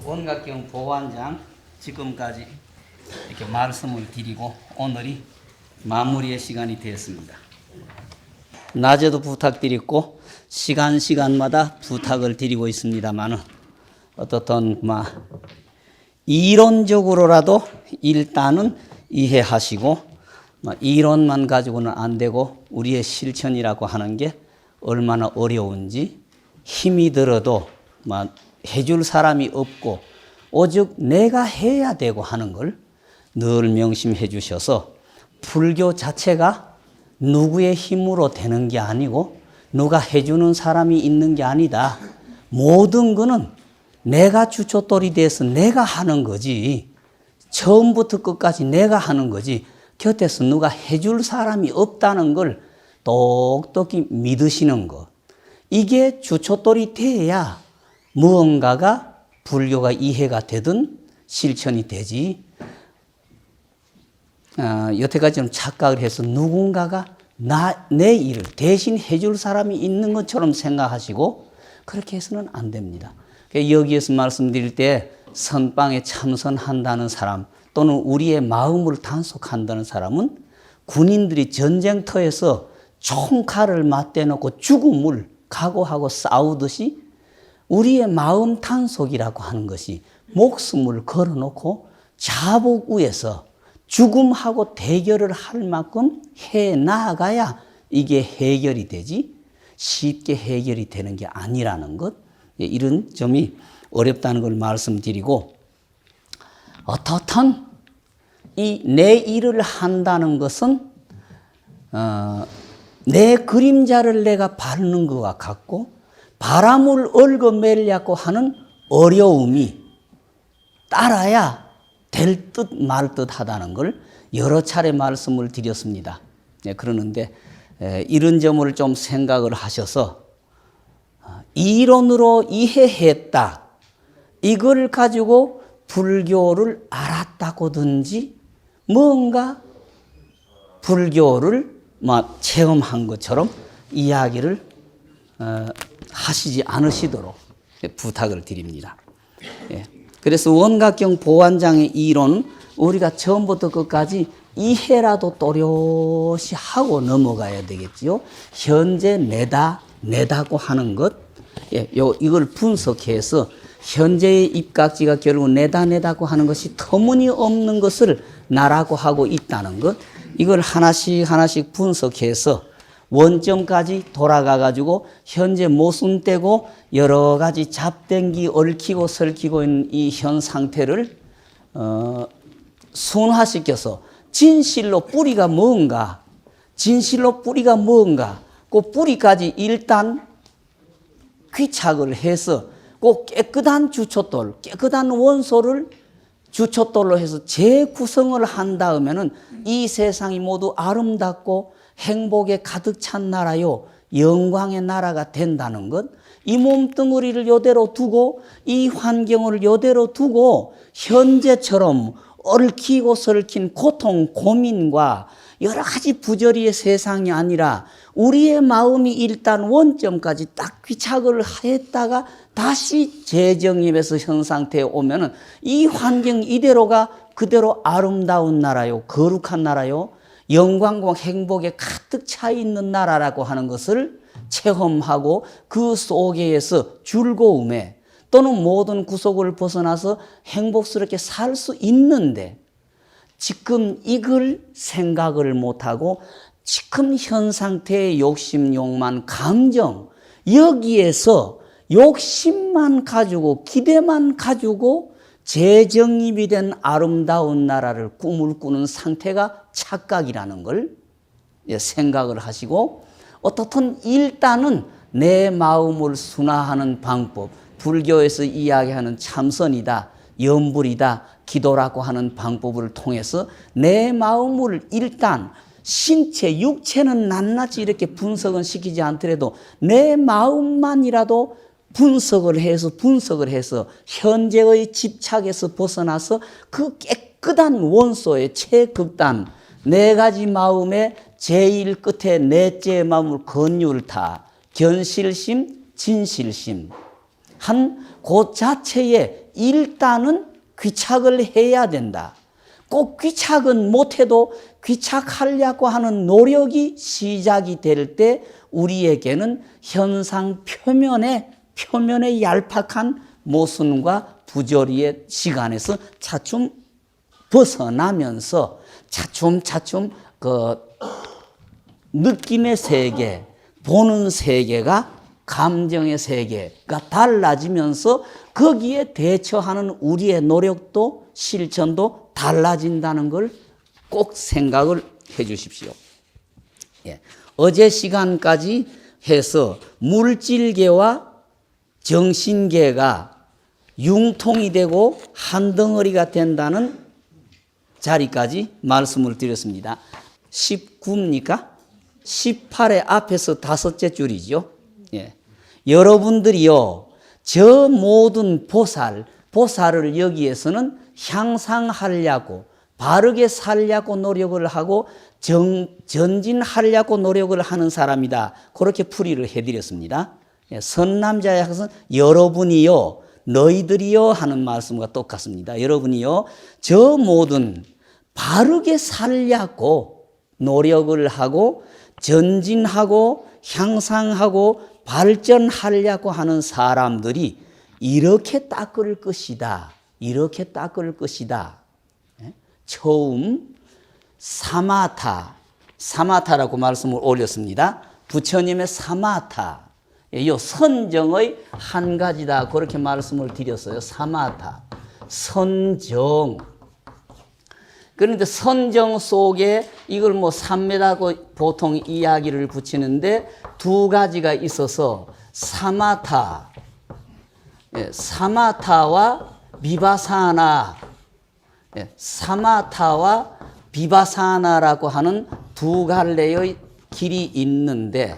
원각경 보완장 지금까지 이렇게 말씀을 드리고 오늘이 마무리의 시간이 되었습니다. 낮에도 부탁드렸고 시간마다 부탁을 드리고 있습니다만은 어떻든 이론적으로라도 일단은 이해하시고 이론만 가지고는 안 되고 우리의 실천이라고 하는 게 얼마나 어려운지 힘이 들어도 해줄 사람이 없고 오직 내가 해야 되고 하는 걸 늘 명심해 주셔서 불교 자체가 누구의 힘으로 되는 게 아니고 누가 해주는 사람이 있는 게 아니다. 모든 거는 내가 주춧돌이 돼서 내가 하는 거지. 처음부터 끝까지 내가 하는 거지. 곁에서 누가 해줄 사람이 없다는 걸 똑똑히 믿으시는 것. 이게 주춧돌이 돼야 무언가가 불교가 이해가 되든 실천이 되지. 여태까지는 착각을 해서 누군가가 내 일을 대신 해줄 사람이 있는 것처럼 생각하시고 그렇게 해서는 안 됩니다. 여기에서 말씀드릴 때 선방에 참선한다는 사람 또는 우리의 마음을 단속한다는 사람은 군인들이 전쟁터에서 총칼을 맞대놓고 죽음을 각오하고 싸우듯이 우리의 마음 단속이라고 하는 것이 목숨을 걸어놓고 자복 위에서 죽음하고 대결을 할 만큼 해 나아가야 이게 해결이 되지 쉽게 해결이 되는 게 아니라는 것, 이런 점이 어렵다는 걸 말씀드리고, 어떻든 이 내 일을 한다는 것은 내 그림자를 내가 밟는 것과 같고 바람을 얽어매려고 하는 어려움이 따라야 될 듯 말 듯 하다는 걸 여러 차례 말씀을 드렸습니다. 그러는데 이런 점을 좀 생각을 하셔서 이론으로 이해했다. 이걸 가지고 불교를 알았다고든지 뭔가 불교를 체험한 것처럼 이야기를 하시지 않으시도록 부탁을 드립니다. 그래서 원각경 보완장의 이론은 우리가 처음부터 끝까지 이해라도 또렷이 하고 넘어가야 되겠지요. 현재 내다고 하는 것, 이걸 분석해서 현재의 입각지가 결국 내다고 하는 것이 터무니없는 것을 나라고 하고 있다는 것, 이걸 하나씩 분석해서 원점까지 돌아가 가지고 현재 무슨 때고 여러 가지 잡댕기 얽히고 설키고 있는 이 현 상태를 순화시켜서 진실로 뿌리가 뭔가 그 뿌리까지 일단 귀착을 해서 꼭 깨끗한 주춧돌, 깨끗한 원소를 주춧돌로 해서 재구성을 한 다음에는 이 세상이 모두 아름답고 행복에 가득 찬 나라요, 영광의 나라가 된다는 것, 이 몸뚱어리를 이대로 두고 이 환경을 이대로 두고 현재처럼 얽히고 설킨 고통, 고민과 여러 가지 부조리의 세상이 아니라 우리의 마음이 일단 원점까지 딱 귀착을 했다가 다시 재정립해서 현 상태에 오면은 이 환경 이대로가 그대로 아름다운 나라요, 거룩한 나라요, 영광과 행복에 가득 차 있는 나라라고 하는 것을 체험하고 그 속에서 즐거움에 또는 모든 구속을 벗어나서 행복스럽게 살 수 있는데 지금 이걸 생각을 못하고 지금 현 상태의 욕심, 욕망, 감정 여기에서 욕심만 가지고 기대만 가지고 재정립이 된 아름다운 나라를 꿈을 꾸는 상태가 착각이라는 걸 생각을 하시고 어떻든 일단은 내 마음을 순화하는 방법, 불교에서 이야기하는 참선이다, 염불이다, 기도라고 하는 방법을 통해서 내 마음을 일단 신체, 육체는 낱낱이 이렇게 분석은 시키지 않더라도 내 마음만이라도 분석을 해서 현재의 집착에서 벗어나서 그 깨끗한 원소의 최극단 네 가지 마음의 제일 끝에 넷째 마음을 건율타, 견실심, 진실심, 한 그 자체에 일단은 귀착을 해야 된다. 꼭 귀착은 못해도 귀착하려고 하는 노력이 시작이 될 때 우리에게는 현상 표면의 얄팍한 모순과 부조리의 시간에서 차츰 벗어나면서 차츰 그 느낌의 세계, 보는 세계가 감정의 세계가 달라지면서 거기에 대처하는 우리의 노력도 실천도 달라진다는 걸 꼭 생각을 해 주십시오. 예. 어제 시간까지 해서 물질계와 정신계가 융통이 되고 한 덩어리가 된다는 자리까지 말씀을 드렸습니다. 19입니까? 18의 앞에서 다섯째 줄이죠. 예. 여러분들이요, 저 모든 보살을 여기에서는 향상하려고, 바르게 살려고 노력을 하고 전진하려고 노력을 하는 사람이다. 그렇게 풀이를 해드렸습니다. 예. 선남자의 학은 여러분이요, 너희들이요 하는 말씀과 똑같습니다. 여러분이요, 저 모든 바르게 살려고 노력을 하고 전진하고 향상하고 발전하려고 하는 사람들이 이렇게 닦을 것이다. 이렇게 닦을 것이다. 처음 사마타라고 말씀을 올렸습니다. 부처님의 사마타, 이 선정의 한 가지다. 그렇게 말씀을 드렸어요. 사마타, 선정. 그런데 선정 속에 이걸 뭐 삼매라고 보통 이야기를 붙이는데 두 가지가 있어서 사마타, 사마타와 비바사나, 사마타와 비바사나라고 하는 두 갈래의 길이 있는데,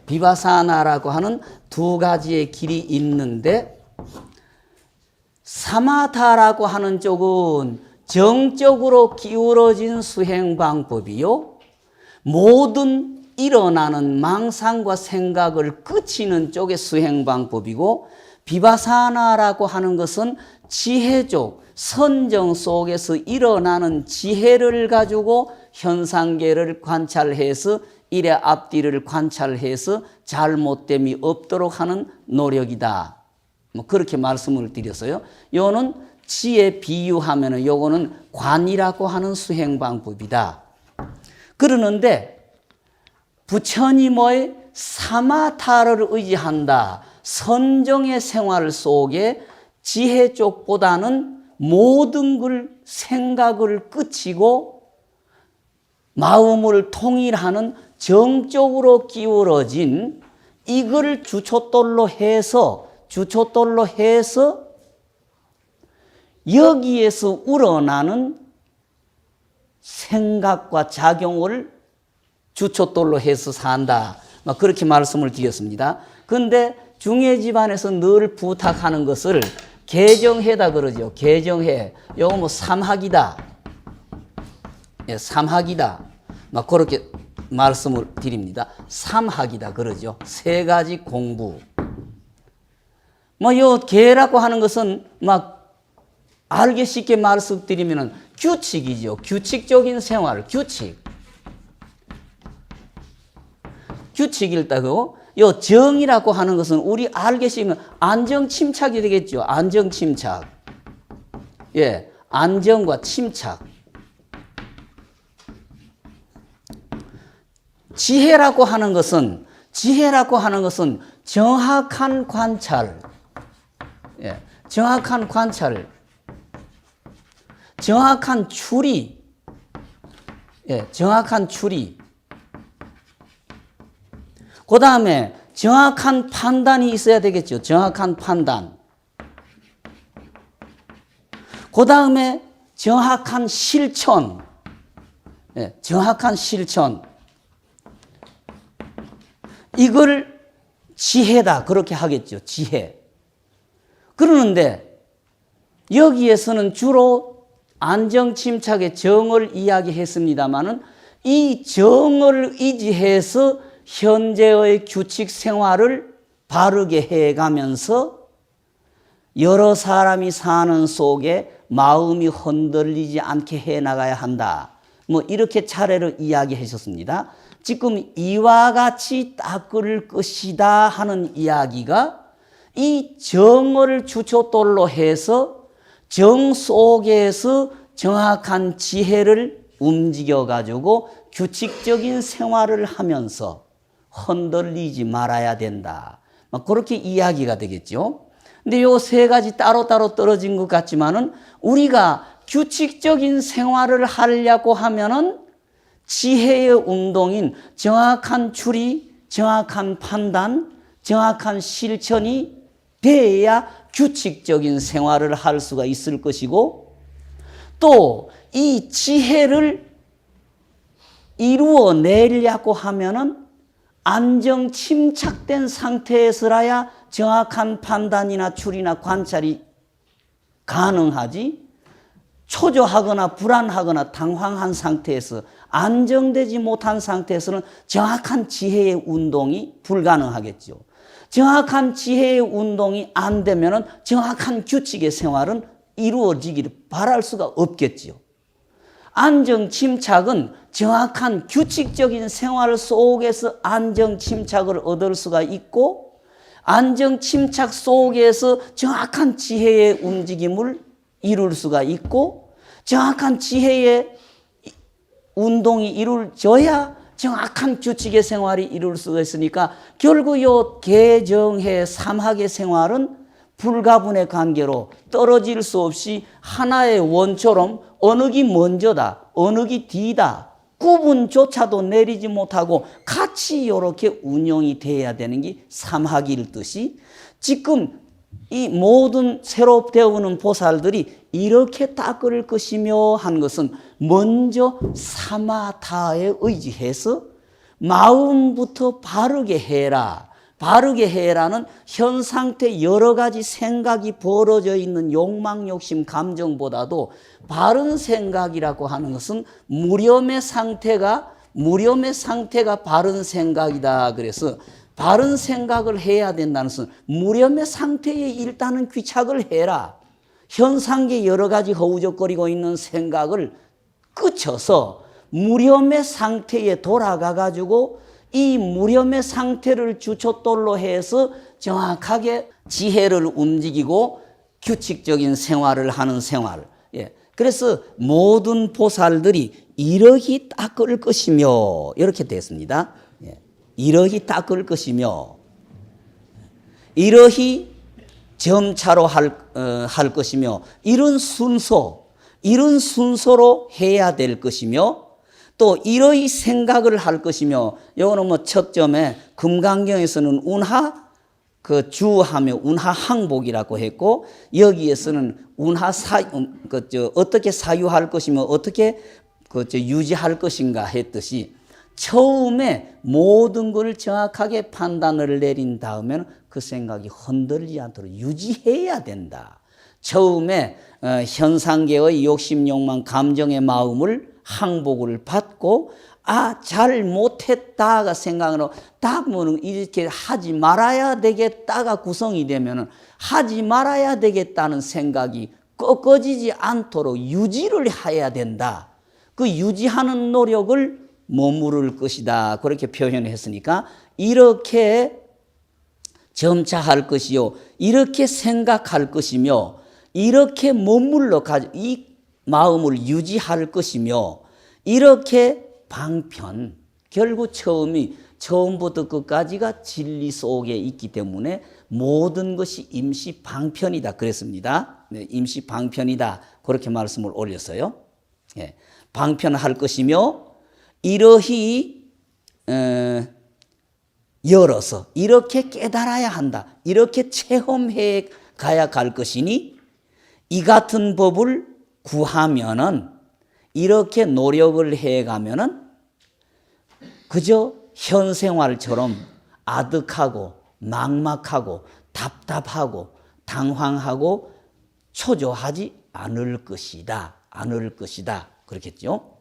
비바사나라고 하는 두 가지의 길이 있는데, 사마타라고 하는 쪽은 정적으로 기울어진 수행 방법이요, 모든 일어나는 망상과 생각을 그치는 쪽의 수행 방법이고, 비바사나라고 하는 것은 지혜적, 선정 속에서 일어나는 지혜를 가지고 현상계를 관찰해서 일의 앞뒤를 관찰해서 잘못됨이 없도록 하는 노력이다. 뭐 그렇게 말씀을 드렸어요. 요거는 지에 비유하면은 요거는 관이라고 하는 수행 방법이다. 그러는데 부처님의 사마타를 의지한다. 선정의 생활 속에 지혜 쪽보다는 모든 걸 생각을 그치고 마음을 통일하는 정적으로 기울어진 이걸 주춧돌로 해서 여기에서 우러나는 생각과 작용을 주춧돌로 해서 산다. 그렇게 말씀을 드렸습니다. 그런데 중해 집안에서 늘 부탁하는 것을 개정해다 그러죠. 개정해. 요거 뭐 삼학이다. 예, 삼학이다. 막 그렇게 말씀을 드립니다. 삼학이다 그러죠. 세 가지 공부. 뭐 요 개라고 하는 것은 막 알기 쉽게 말씀드리면은 규칙이죠. 규칙적인 생활, 규칙일다고. 요 정이라고 하는 것은 우리 알기 쉽게 안정침착이 되겠죠. 안정침착. 예, 안정과 침착. 지혜라고 하는 것은 정확한 관찰. 예, 정확한 관찰. 정확한 추리. 예, 정확한 추리. 그 다음에 정확한 판단이 있어야 되겠죠. 정확한 판단. 그 다음에 정확한 실천. 예, 정확한 실천. 이걸 지혜다. 그렇게 하겠죠. 지혜. 그러는데 여기에서는 주로 안정침착의 정을 이야기했습니다마는 이 정을 의지해서 현재의 규칙 생활을 바르게 해가면서 여러 사람이 사는 속에 마음이 흔들리지 않게 해나가야 한다. 뭐 이렇게 차례로 이야기하셨습니다. 지금 이와 같이 닦을 것이다 하는 이야기가 이 정을 주춧돌로 해서 정 속에서 정확한 지혜를 움직여가지고 규칙적인 생활을 하면서 흔들리지 말아야 된다. 그렇게 이야기가 되겠죠. 근데 요 세 가지 따로따로 떨어진 것 같지만은 우리가 규칙적인 생활을 하려고 하면은 지혜의 운동인 정확한 추리, 정확한 판단, 정확한 실천이 돼야 규칙적인 생활을 할 수가 있을 것이고 또 이 지혜를 이루어내려고 하면은 안정 침착된 상태에서라야 정확한 판단이나 추리나 관찰이 가능하지 초조하거나 불안하거나 당황한 상태에서 안정되지 못한 상태에서는 정확한 지혜의 운동이 불가능하겠죠. 정확한 지혜의 운동이 안 되면 정확한 규칙의 생활은 이루어지기를 바랄 수가 없겠지요. 안정 침착은 정확한 규칙적인 생활 속에서 안정 침착을 얻을 수가 있고 안정 침착 속에서 정확한 지혜의 움직임을 이룰 수가 있고 정확한 지혜의 운동이 이루어져야 정확한 규칙의 생활이 이룰 수가 있으니까 결국 요 개정의 삼학의 생활은 불가분의 관계로 떨어질 수 없이 하나의 원처럼 어느 게 먼저다, 어느 게 뒤다 구분조차도 내리지 못하고 같이 이렇게 운영이 돼야 되는 게 삼학일 듯이 지금 이 모든 새로 배우는 보살들이 이렇게 닦을 것이며 한 것은 먼저 사마타에 의지해서 마음부터 바르게 해라. 바르게 해라는 현 상태 여러 가지 생각이 벌어져 있는 욕망, 욕심, 감정보다도 바른 생각이라고 하는 것은 무렴의 상태가 바른 생각이다. 그래서 바른 생각을 해야 된다는 것은 무렴의 상태에 일단은 귀착을 해라. 현상계 여러 가지 허우적거리고 있는 생각을 끝쳐서 무렴의 상태에 돌아가 가지고 이 무렴의 상태를 주춧돌로 해서 정확하게 지혜를 움직이고 규칙적인 생활을 하는 생활. 예. 그래서 모든 보살들이 이러히 닦을 것이며 이렇게 됐습니다. 예. 이러히 닦을 것이며 이러히 점차로 할 것이며 이런 순서로 해야 될 것이며 또 이러히 생각을 할 것이며 이거는 뭐 첫 점에 금강경에서는 운하 주하며 운하 항복이라고 했고 여기에서는 운하 어떻게 사유할 것이며 어떻게 유지할 것인가 했듯이 처음에 모든 것을 정확하게 판단을 내린 다음에는 그 생각이 흔들리지 않도록 유지해야 된다. 처음에 현상계의 욕심, 욕망, 감정의 마음을 항복을 받고 잘 못했다가 생각으로 다음은 이렇게 하지 말아야 되겠다가 구성이 되면 하지 말아야 되겠다는 생각이 꺾어지지 않도록 유지를 해야 된다. 그 유지하는 노력을 머무를 것이다. 그렇게 표현했으니까 이렇게 점차할 것이요. 이렇게 생각할 것이며 이렇게 머물러 가지고 이 마음을 유지할 것이며 이렇게 방편 결국 처음부터 끝까지가 진리 속에 있기 때문에 모든 것이 임시 방편이다 그랬습니다. 네, 임시 방편이다 그렇게 말씀을 올렸어요. 예, 방편할 것이며 이러히 열어서 이렇게 깨달아야 한다. 이렇게 체험해 가야 갈 것이니 이 같은 법을 구하면은 이렇게 노력을 해가면은 그저 현생활처럼 아득하고 막막하고 답답하고 당황하고 초조하지 않을 것이다. 그렇겠죠.